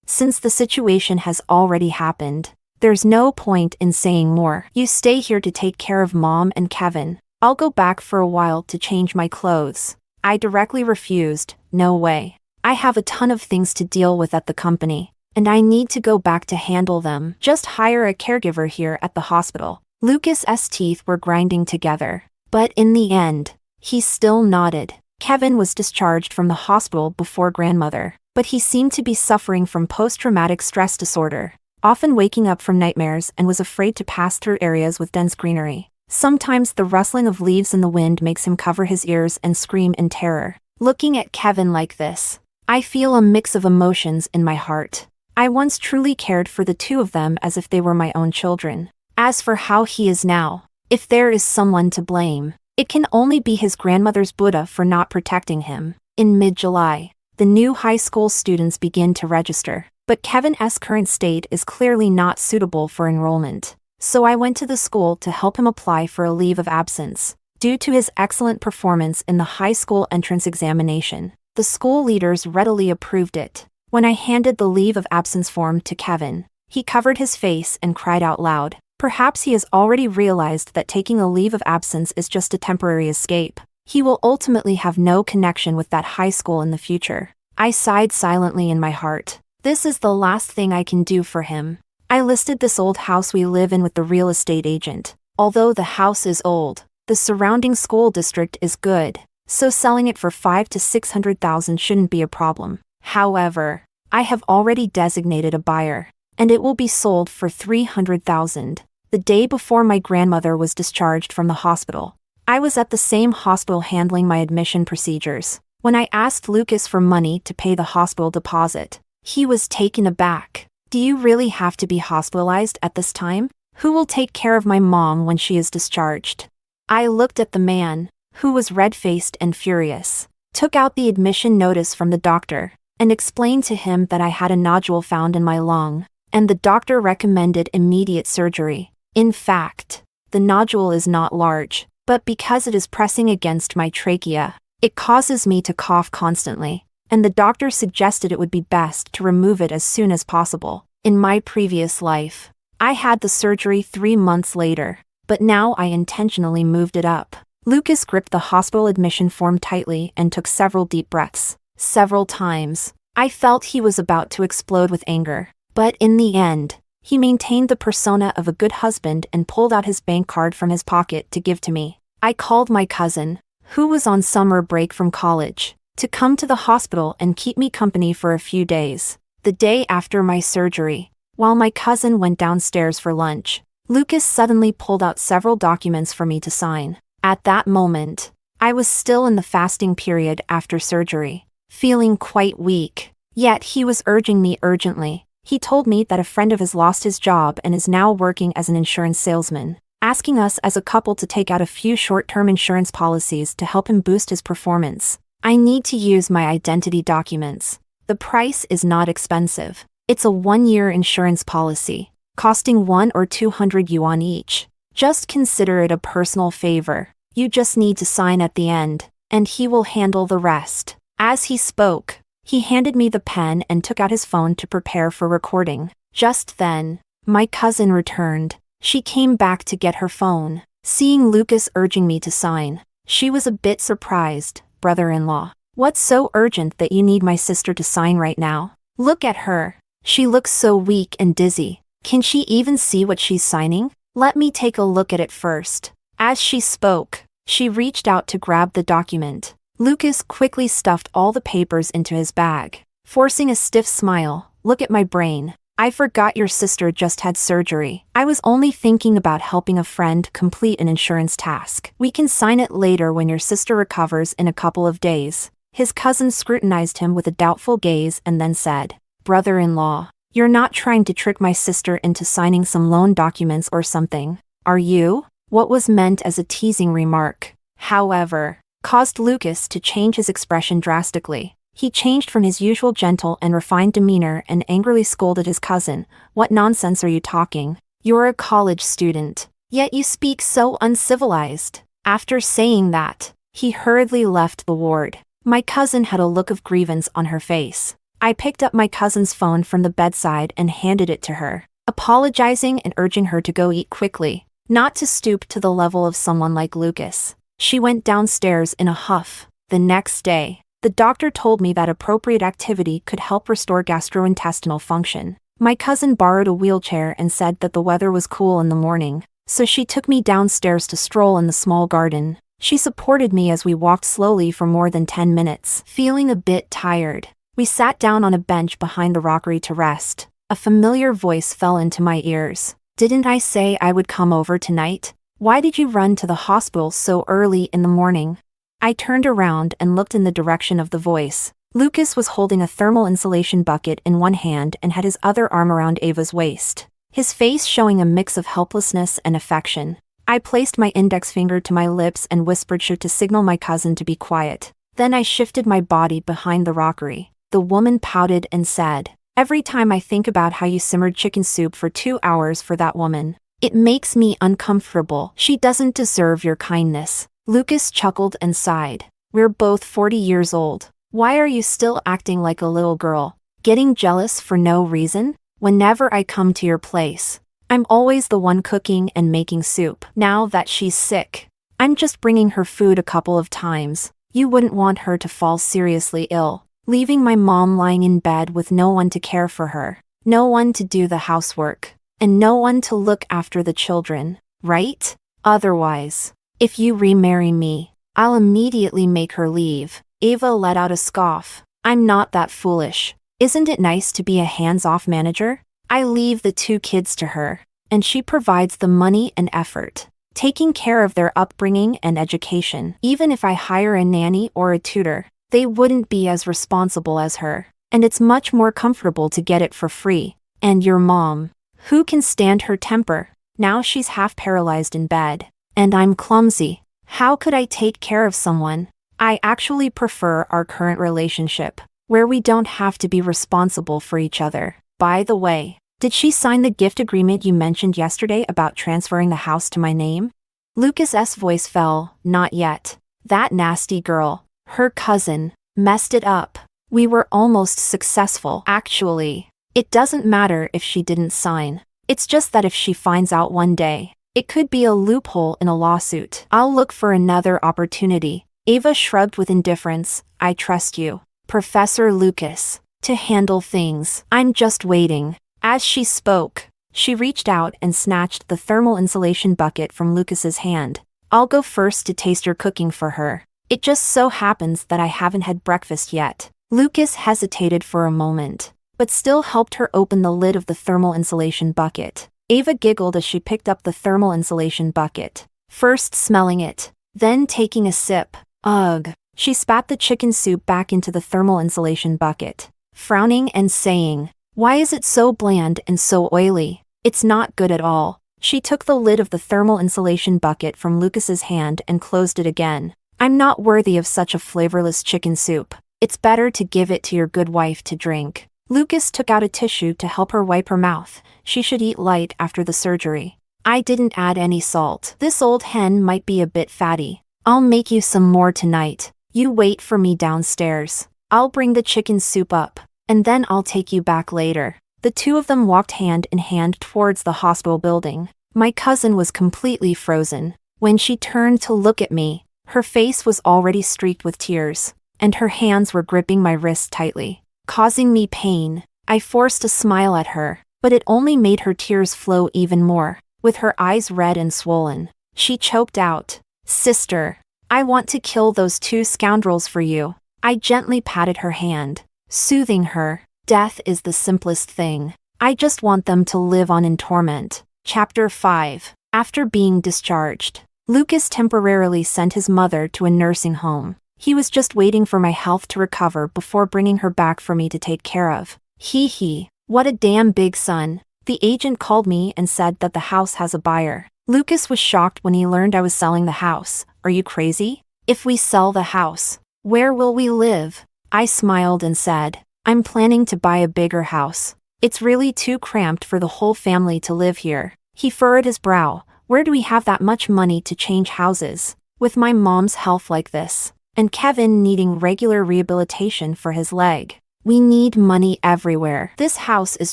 Since the situation has already happened, there's no point in saying more. You stay here to take care of Mom and Kevin. I'll go back for a while to change my clothes. I directly refused. No way. I have a ton of things to deal with at the company, and I need to go back to handle them. Just hire a caregiver here at the hospital. Lucas's teeth were grinding together, but in the end, he still nodded. Kevin was discharged from the hospital before grandmother, but he seemed to be suffering from post-traumatic stress disorder, often waking up from nightmares, and was afraid to pass through areas with dense greenery. Sometimes the rustling of leaves in the wind makes him cover his ears and scream in terror. Looking at Kevin like this, I feel a mix of emotions in my heart. I once truly cared for the two of them as if they were my own children. As for how he is now, if there is someone to blame, it can only be his grandmother's Buddha for not protecting him. In mid-July, the new high school students begin to register, but Kevin's current state is clearly not suitable for enrollment. So I went to the school to help him apply for a leave of absence. Due to his excellent performance in the high school entrance examination, the school leaders readily approved it. When I handed the leave of absence form to Kevin, he covered his face and cried out loud. Perhaps he has already realized that taking a leave of absence is just a temporary escape. He will ultimately have no connection with that high school in the future. I sighed silently in my heart. This is the last thing I can do for him. I listed this old house we live in with the real estate agent. Although the house is old, the surrounding school district is good, so selling it for $500,000 to $600,000 shouldn't be a problem. However, I have already designated a buyer, and it will be sold for $300,000. The day before my grandmother was discharged from the hospital, I was at the same hospital handling my admission procedures. When I asked Lucas for money to pay the hospital deposit, he was taken aback. Do you really have to be hospitalized at this time? Who will take care of my mom when she is discharged? I looked at the man, who was red-faced and furious, took out the admission notice from the doctor, and explained to him that I had a nodule found in my lung, and the doctor recommended immediate surgery. In fact, the nodule is not large, but because it is pressing against my trachea, it causes me to cough constantly, and the doctor suggested it would be best to remove it as soon as possible. In my previous life, I had the surgery 3 months later, but now I intentionally moved it up. Lucas gripped the hospital admission form tightly and took several deep breaths. Several times, I felt he was about to explode with anger, but in the end, he maintained the persona of a good husband and pulled out his bank card from his pocket to give to me. I called my cousin, who was on summer break from college, to come to the hospital and keep me company for a few days. The day after my surgery, while my cousin went downstairs for lunch, Lucas suddenly pulled out several documents for me to sign. At that moment, I was still in the fasting period after surgery, feeling quite weak. Yet he was urging me urgently. He told me that a friend of his lost his job and is now working as an insurance salesman, asking us as a couple to take out a few short-term insurance policies to help him boost his performance. I need to use my identity documents. The price is not expensive. It's a 1-year insurance policy, costing 1 or 200 yuan each. Just consider it a personal favor. You just need to sign at the end, and he will handle the rest. As he spoke, he handed me the pen and took out his phone to prepare for recording. Just then, my cousin returned. She came back to get her phone. Seeing Lucas urging me to sign, she was a bit surprised. Brother-in-law, what's so urgent that you need my sister to sign right now? Look at her. She looks so weak and dizzy. Can she even see what she's signing? Let me take a look at it first. As she spoke, she reached out to grab the document. Lucas quickly stuffed all the papers into his bag, forcing a stiff smile. Look at my brain. I forgot your sister just had surgery. I was only thinking about helping a friend complete an insurance task. We can sign it later when your sister recovers in a couple of days. His cousin scrutinized him with a doubtful gaze and then said, "Brother-in-law, you're not trying to trick my sister into signing some loan documents or something, are you?" What was meant as a teasing remark, however, caused Lucas to change his expression drastically. He changed from his usual gentle and refined demeanor and angrily scolded his cousin. "What nonsense are you talking? You're a college student, yet you speak so uncivilized." After saying that, he hurriedly left the ward. My cousin had a look of grievance on her face. I picked up my cousin's phone from the bedside and handed it to her, apologizing and urging her to go eat quickly, not to stoop to the level of someone like Lucas. She went downstairs in a huff. The next day, the doctor told me that appropriate activity could help restore gastrointestinal function. My cousin borrowed a wheelchair and said that the weather was cool in the morning, so she took me downstairs to stroll in the small garden. She supported me as we walked slowly for more than 10 minutes. Feeling a bit tired, we sat down on a bench behind the rockery to rest. A familiar voice fell into my ears. "Didn't I say I would come over tonight? Why did you run to the hospital so early in the morning?" I turned around and looked in the direction of the voice. Lucas was holding a thermal insulation bucket in one hand and had his other arm around Ava's waist, his face showing a mix of helplessness and affection. I placed my index finger to my lips and whispered to signal my cousin to be quiet. Then I shifted my body behind the rockery. The woman pouted and said, "Every time I think about how you simmered chicken soup for 2 hours for that woman, it makes me uncomfortable. She doesn't deserve your kindness." Lucas chuckled and sighed. "We're both 40 years old. Why are you still acting like a little girl? Getting jealous for no reason? Whenever I come to your place, I'm always the one cooking and making soup. Now that she's sick, I'm just bringing her food a couple of times. You wouldn't want her to fall seriously ill, leaving my mom lying in bed with no one to care for her, no one to do the housework, and no one to look after the children, right? Otherwise, if you remarry me, I'll immediately make her leave." Ava let out a scoff. "I'm not that foolish. Isn't it nice to be a hands-off manager? I leave the 2 kids to her, and she provides the money and effort, taking care of their upbringing and education. Even if I hire a nanny or a tutor, they wouldn't be as responsible as her, and it's much more comfortable to get it for free. And your mom, who can stand her temper? Now she's half paralyzed in bed, and I'm clumsy. How could I take care of someone? I actually prefer our current relationship, where we don't have to be responsible for each other. By the way, did she sign the gift agreement you mentioned yesterday about transferring the house to my name?" Lucas's voice fell. "Not yet. That nasty girl, her cousin, messed it up. We were almost successful. Actually, it doesn't matter if she didn't sign. It's just that if she finds out one day, it could be a loophole in a lawsuit. I'll look for another opportunity." Ava shrugged with indifference. "I trust you, Professor Lucas, to handle things. I'm just waiting." As she spoke, she reached out and snatched the thermal insulation bucket from Lucas's hand. "I'll go first to taste your cooking for her. It just so happens that I haven't had breakfast yet." Lucas hesitated for a moment, but still helped her open the lid of the thermal insulation bucket. Ava giggled as she picked up the thermal insulation bucket, first smelling it, then taking a sip. Ugh. She spat the chicken soup back into the thermal insulation bucket, frowning and saying, "Why is it so bland and so oily? It's not good at all." She took the lid of the thermal insulation bucket from Lucas's hand and closed it again. "I'm not worthy of such a flavorless chicken soup. It's better to give it to your good wife to drink." Lucas took out a tissue to help her wipe her mouth. She should eat light after the surgery. "I didn't add any salt. This old hen might be a bit fatty. I'll make you some more tonight. You wait for me downstairs. I'll bring the chicken soup up, and then I'll take you back later." The 2 of them walked hand in hand towards the hospital building. My cousin was completely frozen. When she turned to look at me, her face was already streaked with tears, and her hands were gripping my wrist tightly, causing me pain. I forced a smile at her, but it only made her tears flow even more. With her eyes red and swollen, she choked out, "Sister, I want to kill those 2 scoundrels for you." I gently patted her hand, soothing her. "Death is the simplest thing. I just want them to live on in torment." Chapter 5. After being discharged, Lucas temporarily sent his mother to a nursing home. He was just waiting for my health to recover before bringing her back for me to take care of. Hee hee. What a damn big son. The agent called me and said that the house has a buyer. Lucas was shocked when he learned I was selling the house. Are you crazy? If we sell the house, where will we live? I smiled and said, I'm planning to buy a bigger house. It's really too cramped for the whole family to live here. He furrowed his brow. Where do we have that much money to change houses? With my mom's health like this, and Kevin needing regular rehabilitation for his leg. We need money everywhere. This house is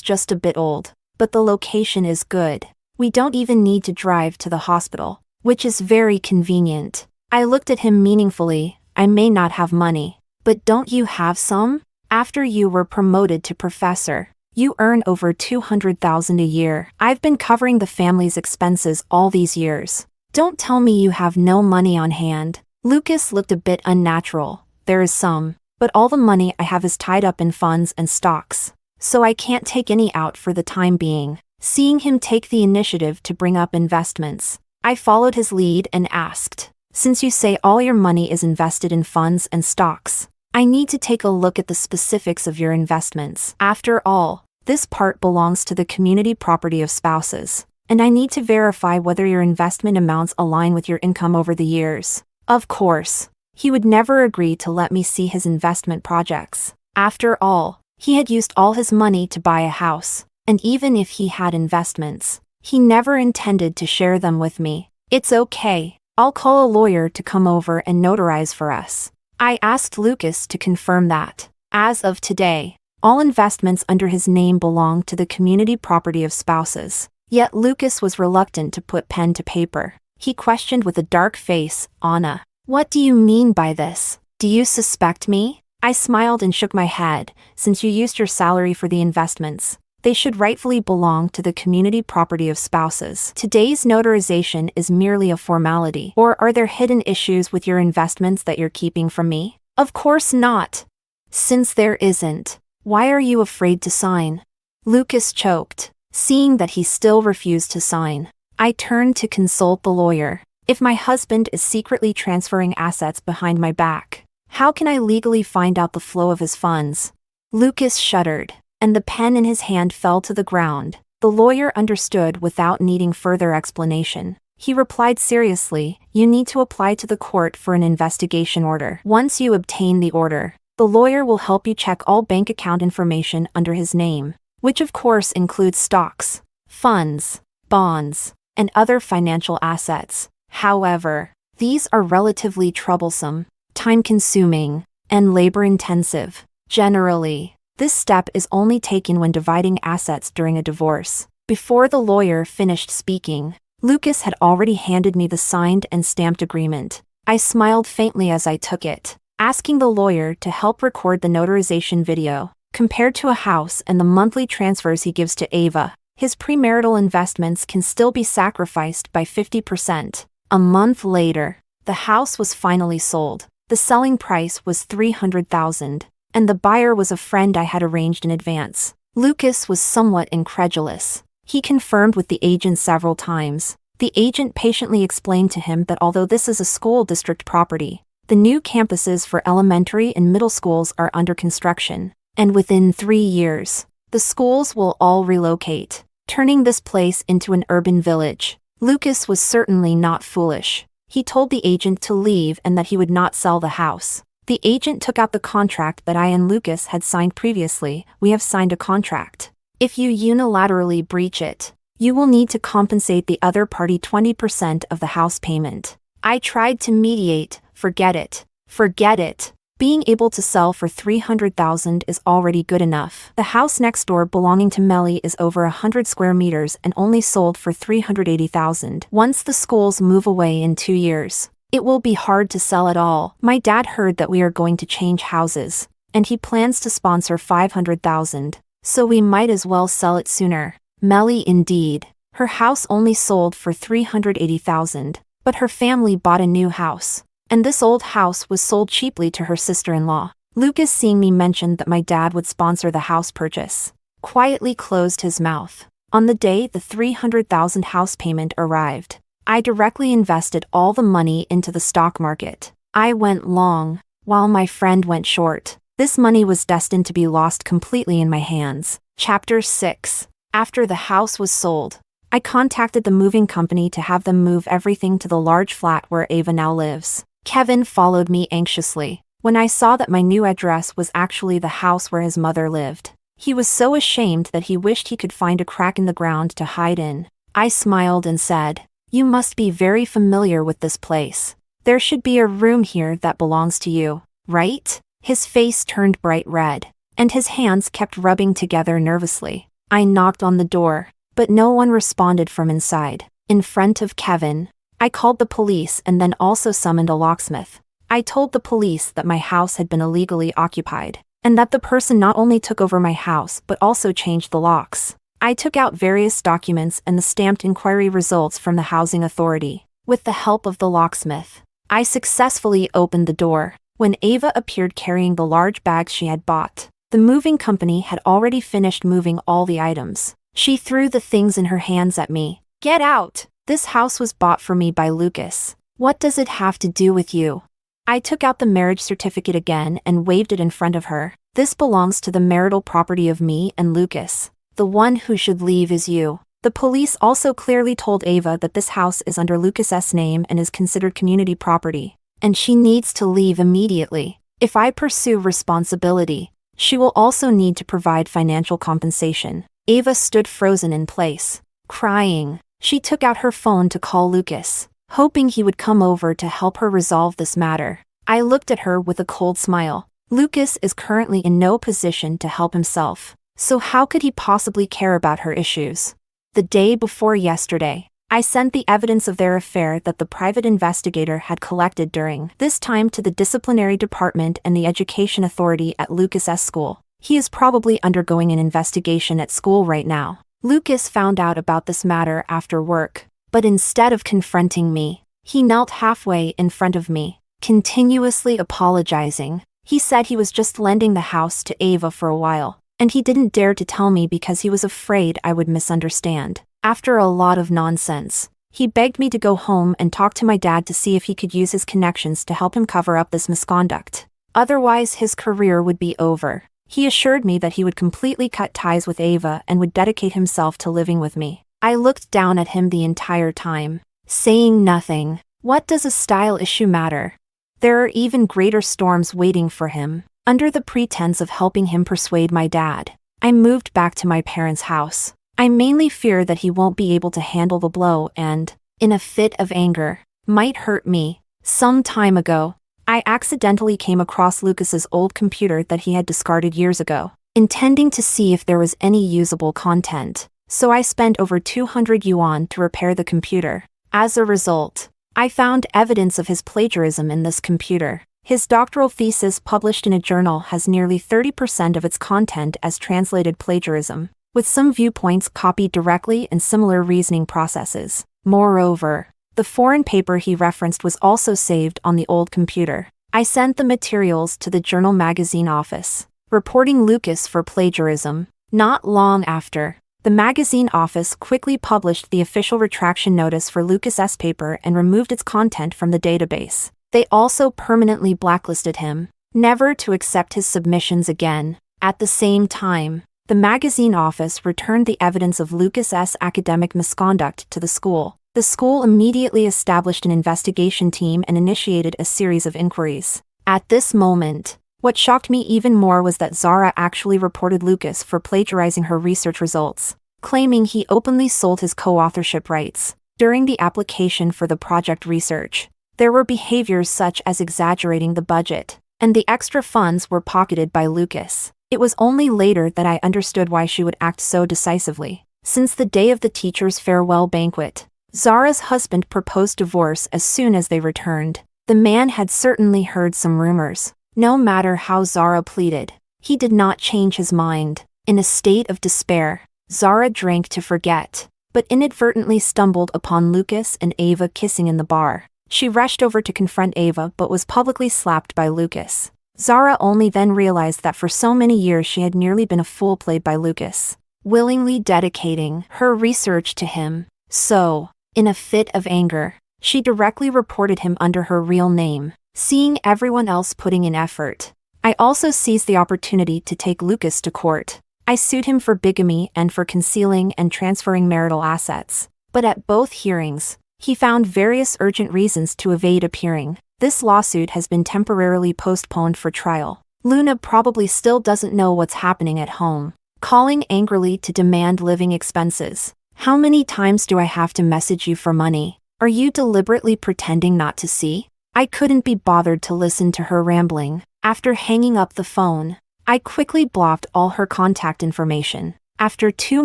just a bit old, but the location is good. We don't even need to drive to the hospital, which is very convenient. I looked at him meaningfully. I may not have money, but don't you have some? After you were promoted to professor, you earn over $200,000 a year. I've been covering the family's expenses all these years. Don't tell me you have no money on hand. Lucas looked a bit unnatural. There is some, but all the money I have is tied up in funds and stocks, so I can't take any out for the time being. Seeing him take the initiative to bring up investments, I followed his lead and asked, since you say all your money is invested in funds and stocks, I need to take a look at the specifics of your investments. After all, this part belongs to the community property of spouses, and I need to verify whether your investment amounts align with your income over the years. Of course, he would never agree to let me see his investment projects. After all, he had used all his money to buy a house, and even if he had investments, he never intended to share them with me. It's okay, I'll call a lawyer to come over and notarize for us. I asked Lucas to confirm that, as of today, all investments under his name belong to the community property of spouses. Yet Lucas was reluctant to put pen to paper. He questioned with a dark face, Anna, what do you mean by this? Do you suspect me? I smiled and shook my head. Since you used your salary for the investments, they should rightfully belong to the community property of spouses. Today's notarization is merely a formality. Or are there hidden issues with your investments that you're keeping from me? Of course not. Since there isn't, why are you afraid to sign? Lucas choked. Seeing that he still refused to sign, I turned to consult the lawyer. If my husband is secretly transferring assets behind my back, how can I legally find out the flow of his funds? Lucas shuddered, and the pen in his hand fell to the ground. The lawyer understood without needing further explanation. He replied seriously, you need to apply to the court for an investigation order. Once you obtain the order, the lawyer will help you check all bank account information under his name, which of course includes stocks, funds, bonds, and other financial assets. However, these are relatively troublesome, time-consuming, and labor-intensive. Generally, this step is only taken when dividing assets during a divorce. Before the lawyer finished speaking, Lucas had already handed me the signed and stamped agreement. I smiled faintly as I took it, asking the lawyer to help record the notarization video. Compared to a house and the monthly transfers he gives to Ava, his premarital investments can still be sacrificed by 50%. A month later, the house was finally sold. The selling price was $300,000, and the buyer was a friend I had arranged in advance. Lucas was somewhat incredulous. He confirmed with the agent several times. The agent patiently explained to him that although this is a school district property, the new campuses for elementary and middle schools are under construction, and within 3 years, the schools will all relocate, turning this place into an urban village. Lucas was certainly not foolish. He told the agent to leave and that he would not sell the house. The agent took out the contract that I and Lucas had signed previously. We have signed a contract. If you unilaterally breach it, you will need to compensate the other party 20% of the house payment. I tried to mediate. Forget it. Forget it. Being able to sell for $300,000 is already good enough. The house next door belonging to Melly is over 100 square meters and only sold for $380,000. Once the schools move away in 2 years, it will be hard to sell at all. My dad heard that we are going to change houses, and he plans to sponsor $500,000, so we might as well sell it sooner. Melly indeed. Her house only sold for $380,000, but her family bought a new house, and this old house was sold cheaply to her sister-in-law. Lucas, seeing me mention that my dad would sponsor the house purchase, quietly closed his mouth. On the day the $300,000 house payment arrived, I directly invested all the money into the stock market. I went long, while my friend went short. This money was destined to be lost completely in my hands. Chapter 6. After the house was sold, I contacted the moving company to have them move everything to the large flat where Ava now lives. Kevin followed me anxiously when I saw that my new address was actually the house where his mother lived. He was so ashamed that he wished he could find a crack in the ground to hide in. I smiled and said, "You must be very familiar with this place. There should be a room here that belongs to you, right?" His face turned bright red, and his hands kept rubbing together nervously. I knocked on the door, but no one responded from inside. In front of Kevin, I called the police and then also summoned a locksmith. I told the police that my house had been illegally occupied, and that the person not only took over my house but also changed the locks. I took out various documents and the stamped inquiry results from the housing authority. With the help of the locksmith, I successfully opened the door. When Ava appeared carrying the large bags she had bought, the moving company had already finished moving all the items. She threw the things in her hands at me. "Get out! This house was bought for me by Lucas. What does it have to do with you?" I took out the marriage certificate again and waved it in front of her. "This belongs to the marital property of me and Lucas. The one who should leave is you." The police also clearly told Ava that this house is under Lucas's name and is considered community property, and she needs to leave immediately. If I pursue responsibility, she will also need to provide financial compensation. Ava stood frozen in place, crying. She took out her phone to call Lucas, hoping he would come over to help her resolve this matter. I looked at her with a cold smile. Lucas is currently in no position to help himself, so how could he possibly care about her issues? The day before yesterday, I sent the evidence of their affair that the private investigator had collected during this time to the disciplinary department and the education authority at Lucas's school. He is probably undergoing an investigation at school right now. Lucas found out about this matter after work, but instead of confronting me, he knelt halfway in front of me, continuously apologizing. He said he was just lending the house to Ava for a while, and he didn't dare to tell me because he was afraid I would misunderstand. After a lot of nonsense, he begged me to go home and talk to my dad to see if he could use his connections to help him cover up this misconduct. Otherwise, his career would be over. He assured me that he would completely cut ties with Ava and would dedicate himself to living with me. I looked down at him the entire time, saying nothing. What does a style issue matter? There are even greater storms waiting for him. Under the pretense of helping him persuade my dad, I moved back to my parents' house. I mainly fear that he won't be able to handle the blow and, in a fit of anger, might hurt me. Some time ago, I accidentally came across Lucas's old computer that he had discarded years ago, intending to see if there was any usable content, so I spent over 200 yuan to repair the computer. As a result, I found evidence of his plagiarism in this computer. His doctoral thesis published in a journal has nearly 30% of its content as translated plagiarism, with some viewpoints copied directly and similar reasoning processes. Moreover, the foreign paper he referenced was also saved on the old computer. I sent the materials to the journal magazine office, reporting Lucas for plagiarism. Not long after, the magazine office quickly published the official retraction notice for Lucas's paper and removed its content from the database. They also permanently blacklisted him, never to accept his submissions again. At the same time, the magazine office returned the evidence of Lucas's academic misconduct to the school. The school immediately established an investigation team and initiated a series of inquiries. At this moment, what shocked me even more was that Zara actually reported Lucas for plagiarizing her research results, claiming he openly sold his co-authorship rights. During the application for the project research, there were behaviors such as exaggerating the budget, and the extra funds were pocketed by Lucas. It was only later that I understood why she would act so decisively. Since the day of the teacher's farewell banquet, Zara's husband proposed divorce as soon as they returned. The man had certainly heard some rumors. No matter how Zara pleaded, he did not change his mind. In a state of despair, Zara drank to forget, but inadvertently stumbled upon Lucas and Ava kissing in the bar. She rushed over to confront Ava but was publicly slapped by Lucas. Zara only then realized that for so many years she had nearly been a fool played by Lucas, willingly dedicating her research to him. So, in a fit of anger, she directly reported him under her real name, seeing everyone else putting in effort. I also seized the opportunity to take Lucas to court. I sued him for bigamy and for concealing and transferring marital assets. But at both hearings, he found various urgent reasons to evade appearing. This lawsuit has been temporarily postponed for trial. Luna probably still doesn't know what's happening at home, calling angrily to demand living expenses. How many times do I have to message you for money? Are you deliberately pretending not to see? I couldn't be bothered to listen to her rambling. After hanging up the phone, I quickly blocked all her contact information. After 2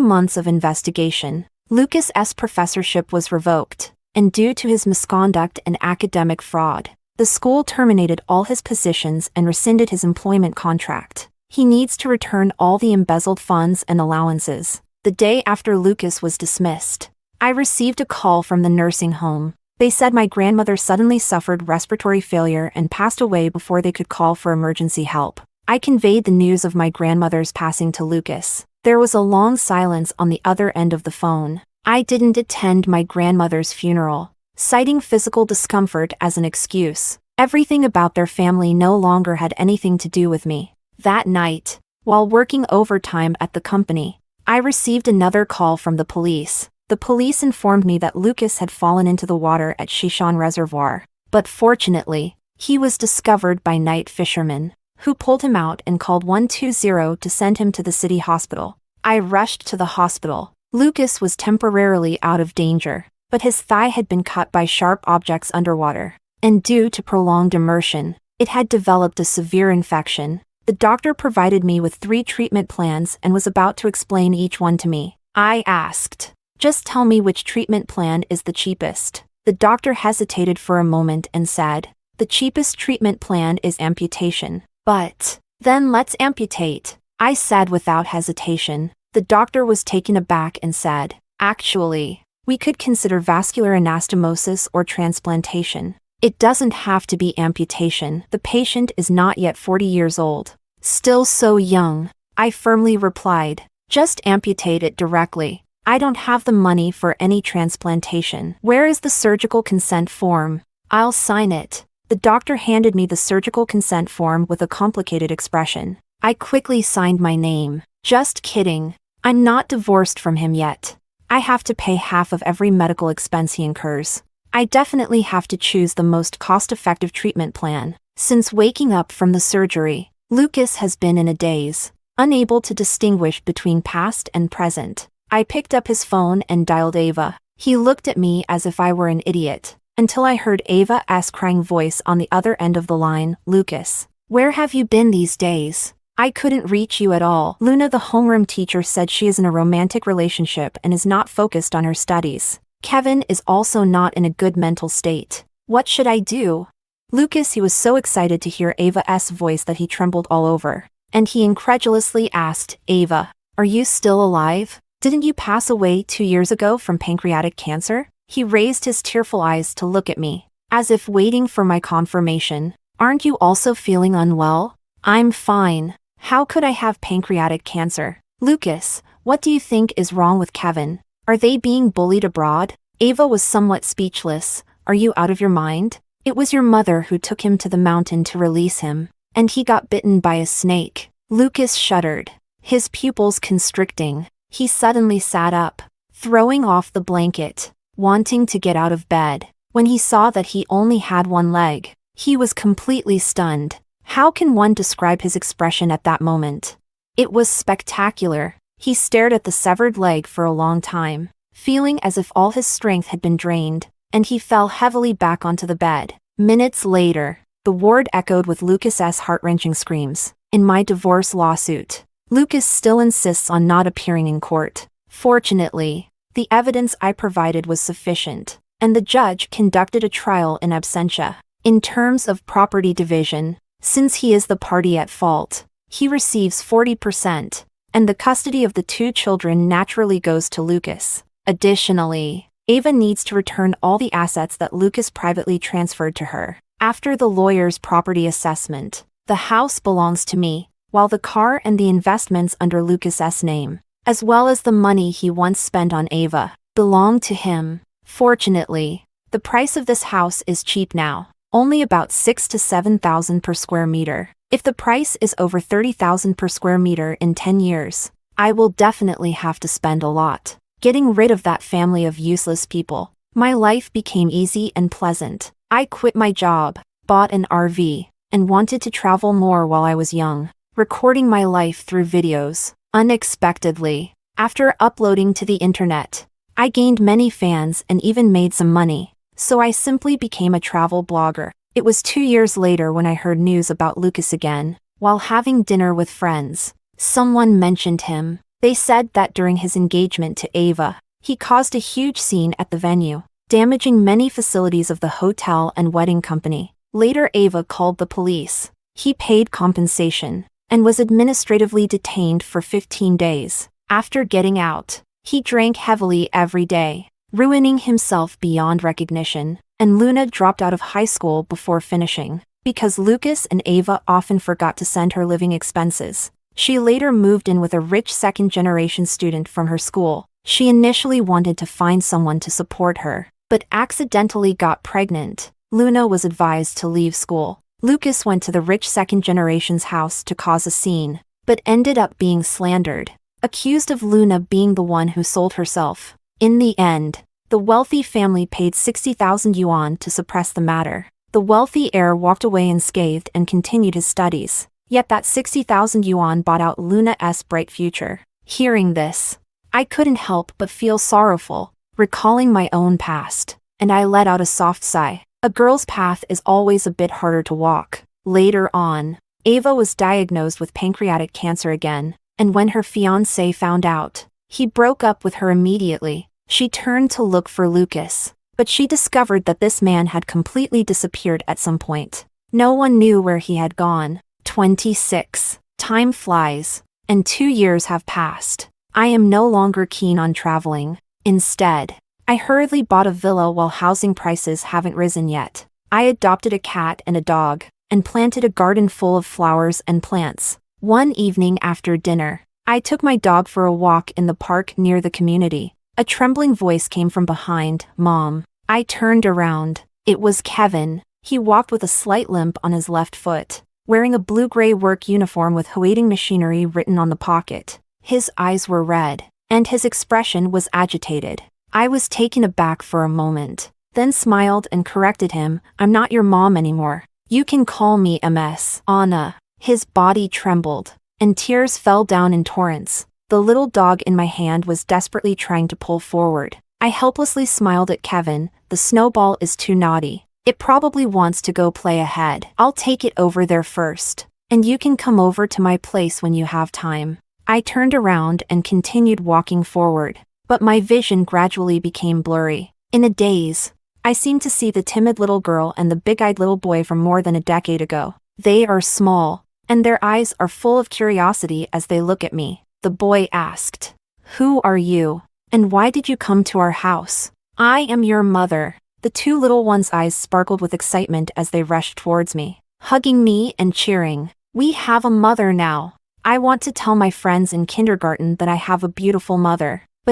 months of investigation, Lucas's professorship was revoked, and due to his misconduct and academic fraud, the school terminated all his positions and rescinded his employment contract. He needs to return all the embezzled funds and allowances. The day after Lucas was dismissed, I received a call from the nursing home. They said my grandmother suddenly suffered respiratory failure and passed away before they could call for emergency help. I conveyed the news of my grandmother's passing to Lucas. There was a long silence on the other end of the phone. I didn't attend my grandmother's funeral, citing physical discomfort as an excuse. Everything about their family no longer had anything to do with me. That night, while working overtime at the company, I received another call from the police. The police informed me that Lucas had fallen into the water at Shishon Reservoir, but fortunately, he was discovered by night fishermen, who pulled him out and called 120 to send him to the city hospital. I rushed to the hospital. Lucas was temporarily out of danger, but his thigh had been cut by sharp objects underwater, and due to prolonged immersion, it had developed a severe infection. The doctor provided me with 3 treatment plans and was about to explain each one to me. I asked, "Just tell me which treatment plan is the cheapest." The doctor hesitated for a moment and said, "The cheapest treatment plan is amputation." "But then let's amputate," I said without hesitation. The doctor was taken aback and said, "Actually, we could consider vascular anastomosis or transplantation. It doesn't have to be amputation. The patient is not yet 40 years old." "Still so young," I firmly replied. "Just amputate it directly. I don't have the money for any transplantation." "Where is the surgical consent form?" "I'll sign it." The doctor handed me the surgical consent form with a complicated expression. I quickly signed my name. "Just kidding. I'm not divorced from him yet. I have to pay half of every medical expense he incurs. I definitely have to choose the most cost-effective treatment plan." Since waking up from the surgery, Lucas has been in a daze, unable to distinguish between past and present. I picked up his phone and dialed Ava. He looked at me as if I were an idiot, until I heard Ava's crying voice on the other end of the line. "Lucas, where have you been these days? I couldn't reach you at all." Luna, the homeroom teacher, said she is in a romantic relationship and is not focused on her studies. Kevin is also not in a good mental state. What should I do? Lucas, he was so excited to hear Ava's voice that he trembled all over, and he incredulously asked, "Ava, are you still alive? Didn't you pass away 2 years ago from pancreatic cancer?" He raised his tearful eyes to look at me, as if waiting for my confirmation. "Aren't you also feeling unwell?" "I'm fine. How could I have pancreatic cancer?" "Lucas, what do you think is wrong with Kevin? Are they being bullied abroad?" Ava was somewhat speechless. "Are you out of your mind? It was your mother who took him to the mountain to release him, and he got bitten by a snake." Lucas shuddered, his pupils constricting. He suddenly sat up, throwing off the blanket, wanting to get out of bed. When he saw that he only had one leg, he was completely stunned. How can one describe his expression at that moment? It was spectacular. He stared at the severed leg for a long time, feeling as if all his strength had been drained, and he fell heavily back onto the bed. Minutes later, the ward echoed with Lucas's heart-wrenching screams. "In my divorce lawsuit, Lucas still insists on not appearing in court. Fortunately, the evidence I provided was sufficient, and the judge conducted a trial in absentia. In terms of property division, since he is the party at fault, he receives 40%, and the custody of the 2 children naturally goes to Lucas. Additionally, Ava needs to return all the assets that Lucas privately transferred to her. After the lawyer's property assessment, the house belongs to me, while the car and the investments under Lucas's name, as well as the money he once spent on Ava, belong to him. Fortunately, the price of this house is cheap now, only about 6 to 7,000 per square meter. If the price is over 30,000 per square meter in 10 years, I will definitely have to spend a lot. Getting rid of that family of useless people. My life became easy and pleasant. I quit my job, bought an RV, and wanted to travel more while I was young, recording my life through videos. Unexpectedly, after uploading to the internet, I gained many fans and even made some money, so I simply became a travel blogger. It was 2 years later when I heard news about Lucas again. While having dinner with friends, someone mentioned him. They said that during his engagement to Ava, he caused a huge scene at the venue, damaging many facilities of the hotel and wedding company. Later Ava called the police. He paid compensation and was administratively detained for 15 days. After getting out, he drank heavily every day, ruining himself beyond recognition, and Luna dropped out of high school before finishing, because Lucas and Ava often forgot to send her living expenses. She later moved in with a rich second-generation student from her school. She initially wanted to find someone to support her, but accidentally got pregnant. Luna was advised to leave school. Lucas went to the rich second-generation's house to cause a scene, but ended up being slandered, accused of Luna being the one who sold herself. In the end, the wealthy family paid 60,000 yuan to suppress the matter. The wealthy heir walked away unscathed and continued his studies. Yet that 60,000 yuan bought out Luna's bright future. Hearing this, I couldn't help but feel sorrowful, recalling my own past, and I let out a soft sigh. A girl's path is always a bit harder to walk. Later on, Ava was diagnosed with pancreatic cancer again, and when her fiancé found out, he broke up with her immediately. She turned to look for Lucas, but she discovered that this man had completely disappeared at some point. No one knew where he had gone. 26. Time flies, and 2 years have passed. I am no longer keen on traveling. Instead, I hurriedly bought a villa while housing prices haven't risen yet. I adopted a cat and a dog, and planted a garden full of flowers and plants. One evening after dinner, I took my dog for a walk in the park near the community. A trembling voice came from behind, "Mom." I turned around. It was Kevin. He walked with a slight limp on his left foot, wearing a blue-gray work uniform with waiting machinery written on the pocket. His eyes were red, and his expression was agitated. I was taken aback for a moment, then smiled and corrected him. "I'm not your mom anymore. You can call me MS. Anna." His body trembled, and tears fell down in torrents. The little dog in my hand was desperately trying to pull forward. I helplessly smiled at Kevin. "The snowball is too naughty. It probably wants to go play ahead. I'll take it over there first, and you can come over to my place when you have time." I turned around and continued walking forward, but my vision gradually became blurry. In a daze, I seemed to see the timid little girl and the big-eyed little boy from more than a decade ago. They are small, and their eyes are full of curiosity as they look at me. The boy asked, "Who are you? And why did you come to our house?" "I am your mother." The two little ones' eyes sparkled with excitement as they rushed towards me, hugging me and cheering. "We have a mother now. I want to tell my friends in kindergarten that I have a beautiful mother."